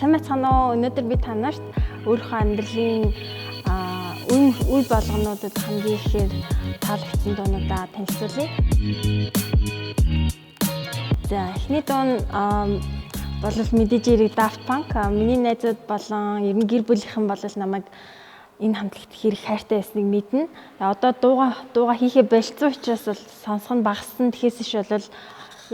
Сайн байцгаана уу? Өнөөдөр би та нарт өөрийнхөө амьдралын үе болгонуудад хамгийн ихээр таалагдсан дуунуудаа танилцуулъя. За эхний дуун бол мэдээж хэрэг Daft Punk. Миний найзууд болон ер нь гэр бүлийнхэн бол намайг энэ хамтлагт хэрэг хайртай байсныг мэднэ. Одоо дууга хийхээ болцсон учраас бол сонсох нь багассан. Тэгэхээс иш бол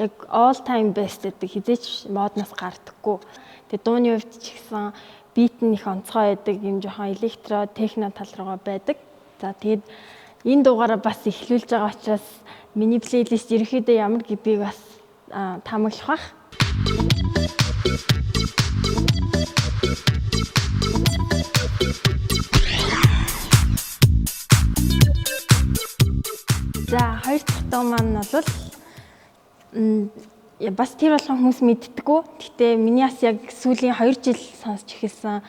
яг all time best гэдэг хизээч модноос гардаггүй. Тэгээ дууны хувьд ч ихсэн бит нь их онцгой байдаг, юм жоохон электро, техно тал руугаа байдаг. За тэгээд энэ дугаараа бас эхлүүлж байгаа учраас миний плейлист ерөнхийдөө ямар гэдгийг бас таамаглах бах. За хоёр дахь дуу маань бол бас тэр болгон хүмүүс мэддэггүй. Гэхдээ миний бас яг сүүлийн 2 жил сонсч эхэлсэн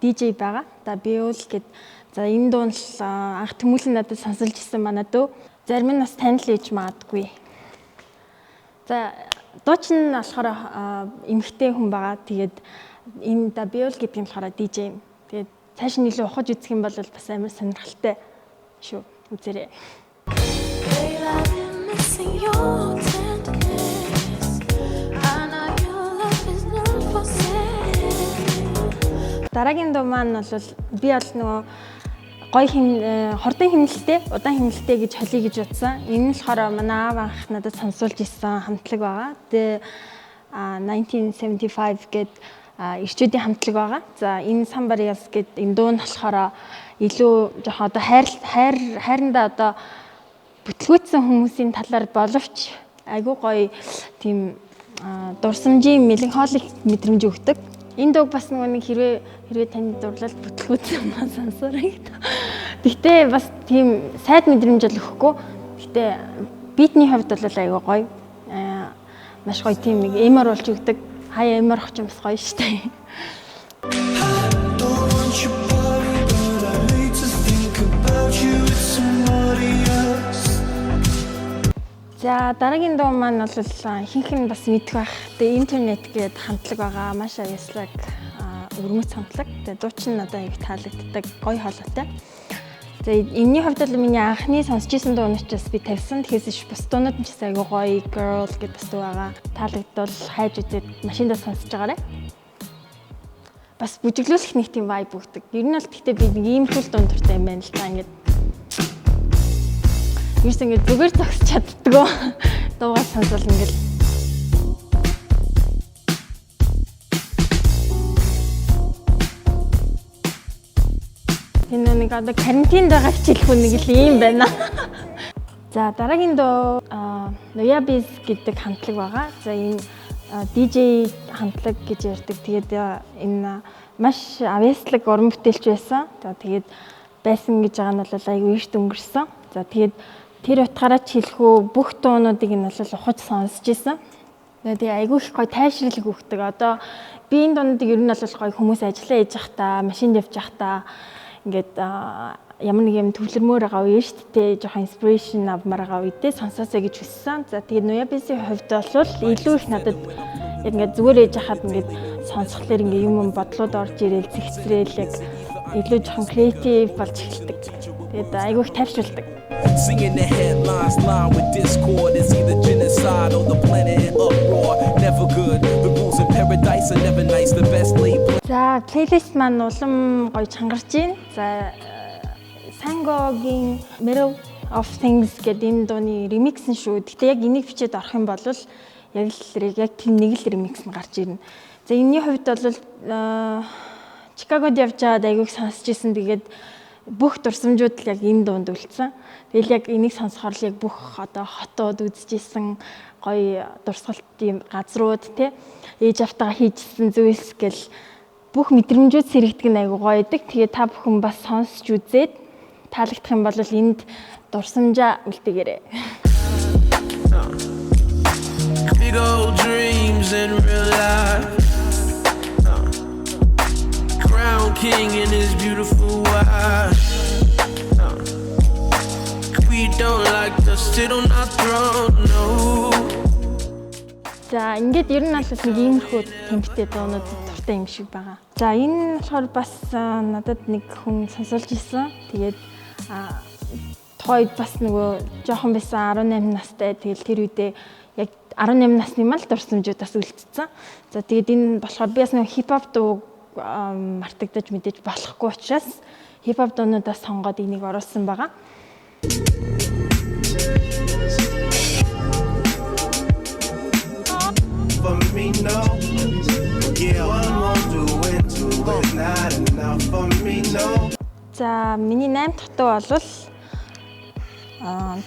DJ байгаа. За Биул гэд. За энэ дуун л анх тэмүүлэн надад сонсолж ирсэн манай дөө. Зарим нь бас танил ээж магадгүй. За дуучин нь болохоор эмэгтэй хүн байгаа. Тэгээд энэ да Биул гэдэг нь болохоор DJ юм. Тэгээд цааш нь илүү ухаж үзэх юм бол бас амар сонирхолтой шүү. Үзээрэй. Дараагийн дуу маань бол би бол нөгөө гоё хурдан хэмнэлттэй, удаан хэмнэлттэй гэж холиё гэж утсан. Энэ нь болохоор манай аав анх надад сонсуулж ирсэн хамтлаг байгаа. Тэгээ 1975 гээд ирчүүдийн хамтлаг байгаа. За энэ Somebody Else гээд энэ дуу нь болохоор илүү жоохон одоо хайрандаа одоо бүтлгүүцсэн хүмүүсийн талаар боловч айгүй гоё тийм дурсамжийн меланхолик мэдрэмж өгдөг. Энэ дууг бас нэг хэрвээ танд дурлал бүтлгүүцсэн маа сонсоорой. Гэхдээ бас тийм сайд мэдрэмж бол өгөхгүй. Гэхдээ битний хувьд бол айгүй гоё. Маш гоё тийм нэг эмэр болж өгдөг. Хаяа эмэр ах ч юм бас гоё штэ. За дараагийн дуу маань бол ихэнх нь бас мэдэх байх. Тэгээ интернет гээд хамтлаг байгаа. Маш аяслаг өрмөц хамтлаг. Тэгээ дуучин надад их таалагддаг, гоё хоолойтой. За энэний хувьд бол миний анхны сонсч ирсэн дуу нь ч бас би тавьсан. Тэгэхээс иш бас дуунууд нь ч айгүй гоё girl гэдэг бас дуу байгаа. Таалагдвал хайж үзээд машиндаа сонсож байгаарай. Бас бүжиглүүлэх нэг тийм vibe өгдөг. Ер нь бол гэхдээ би нэг ийм хөл дуун дуртай юм байна л та ингээд. Юус ингэж зүгээр зогсож чаддгүй. Дуугаа сонсвол ингэж. Энэ нэг одоо карантинд байгаа хичээлгүй нэг л юм байна. За дараагийн дуу Noyabis гэдэг хамтлаг байгаа. За энэ DJ хамтлаг гэж ярьдаг. Тэгээд энэ маш авьяаслаг уран бүтээлч байсан. Тэгээд байсан гэж байгаа нь бол айгүй эрт өнгөрсөн. За тэгээд тэр утгаараа ч хэлэхүү бүх дуунуудыг нь бол ухаж сонсч ирсэн. Тэгээд айгүй их гоё тайшралыг өгдөг. Одоо би энэ дуунуудыг ер нь бол гоё хүмүүс ажиллаа хийж явахдаа, машинд явж явахдаа ингээд ямар нэг юм төвлөрмөр байгаа үе шүү дээ. Жохон inspiration авмаар байгаа үедээ сонсоосоо гэж хүссэн. За тэгээд Noyabis-ийн хувьд бол илүү их надад яг ингээд зүгээр ээж хахад ингээд сонсхолоор ингээд юм бодлоод орж ирээл зэгцрээл яг илүү жохон creative болж эхэлдэг. Тэгээд айгүй их тайвшруулдаг. Singing the headlines line with discord is either genocide or the planet in uproar. Never good. The rules in paradise are never nice. The best laid. За плейлист маань улам гоё чангарч байна. За Sangoгийн Middle of Things гэдэг энэ дууны ремикс нь шүү. Гэтэ яг энийг бичээд орох юм бол яг тийм нэг л ремикс нь гарч ирнэ. За энэний хувьд бол Чикагод явж байгаад айгүйг сонсч ирсэн. Тэгээд бүх дурсамжууд л яг энэ дуунд үлдсэн. Тэгэл яг энийг сонсохоор л яг бүх одоо хотууд үзчихсэн гоё дурсгалтын газрууд тий ээж автагаа хийжсэн зүйлс гэл бүх мэдрэмжүүд сэрэгдэг нь айгүй гоё байдаг. Тэгээ та бүхэн бас сонсч үзээд таалагдах юм бол энд дурсамжаа үлдээгээрэй. Big old dreams in real life. Crown king and his beautiful wife. We don't like to sit on our throne, no. За ингээд ингээд ер нь бол нэг иймэрхүү темптэй дуунууд дуртай юм шиг байгаа. За энэ болохоор бас надад нэг хүн сонсуулж ирсэн. Тэгээд тухайд бас нөгөө жоохон байсан 18 настай. Тэгэл тэр үедээ яг 18 насны мал дурсамжуудаас үлдсэн. За тэгээд энэ болохоор би бас нэг хипхоп дуу мартагдаж мэдээж болохгүй учраас хипхоп дуунуудаас сонгоод энийг оруулсан байгаа. For me, no. Yeah, one more do it, not enough for me, no. За миний 8 дахь дуу бол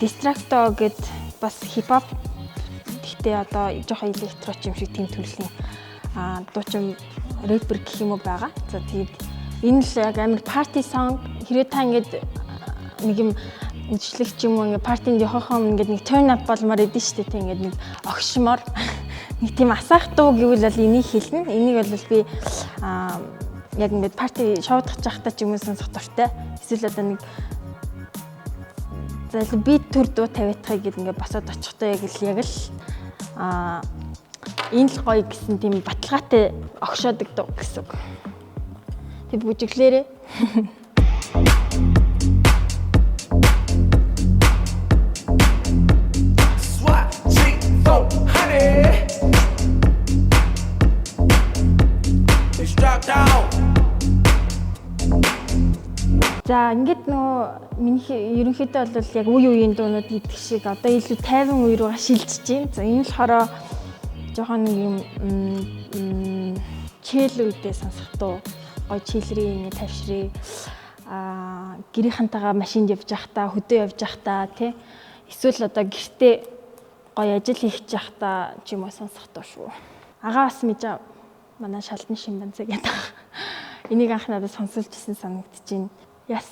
Distracto гэд бас хипхоп гэхдээ одоо жоохон электроч юм шиг тийм төрлийн дуучин рэпер гэх юм уу байгаа. За тэгээд энэ л яг амар party song хэрэг та ингээд нэг юм үжиглэх юм уу ингээд партинд явахаа ингээд нэг turn up болмоор идэв штэ тийм ингээд нэг огшмоор нэг тийм асаах дуу гэвэл бол энийг хэлнэ. Энийг бол би яг ингээд парти шоудах жахтаа ч юм уу сонсох дуртай. Эсвэл одоо нэг за бит төр дуу тавиадахыг гээд ингээд босоод очихтой яг л энэ л гоё гэсэн тийм баталгаатай огшоодаг дуу гэсэн үг. Тэг бүжиглээрээ. За ингээд нөгөө миний ерөнхийдөө бол яг үе үеийн дуунууд идэх шиг одоо илүү тайван үе руугаа шилжиж байна. За энэ болохоор жоохон нэг юм чийл үедээ сонсох дуу. Гоё чийлрийн тавшрын гэрийнхантайгаа машинд явж байхдаа хөдөө явж байхдаа тий эсвэл одоо гэртээ гоё ажил хийх байхдаа ч юм уу сонсох дуу шүү. Агаа бас мэдээ манай шалдан Шимбанзэ гэдэг. Энийг анх надад сонсуулж ирсэн санагдчихээн. Яс.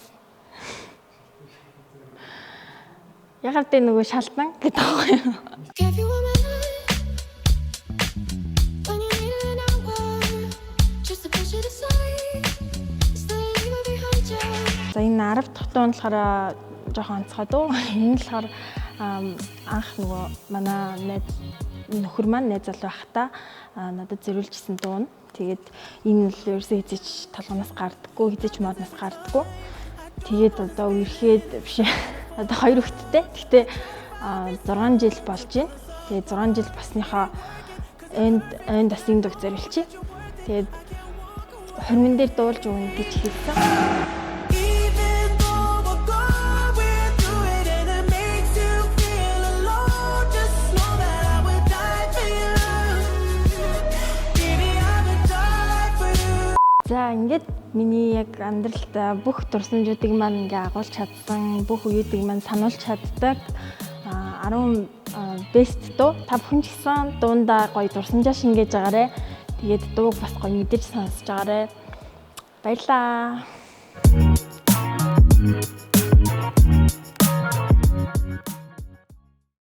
Ягаад тэ нөгөө шалдан гэдэг байгаа юм. За энэ 10 дахь дуу нь болохоор жоохон онцгой дуу. Энэ болохоор анх нөгөө манай нөхөр маань найз залуу байхдаа надад зориулжсэн дуу нь. Тэгээд энэ л ерөөсөө хизээч толгоноос гардаггүй, хизээч модноос гардаггүй. Тэгээд одоо үерхэд биш одоо 2 хүүхэдтэй. Гэхдээ 6 жил болж байна. Тэгээд 6 жил басныхаа энд бас энэ дог зориулчих. Тэгээд хормон дээр дуулж өгнө гэж хэлсэн. За ингээд миний яг амьдралдаа бүх дурсамжуудыг маань ингээ агуулж чадсан, бүх үеүүдийг маань сануулж чаддаг 10 best дуу. Та бүхэн ч гэсэн дуундаа гоё дурсамжаа шингээж байгаарэ. Тэгээд дууг бас гоё мэдэж сонсож байгаарэ. Баярлалаа.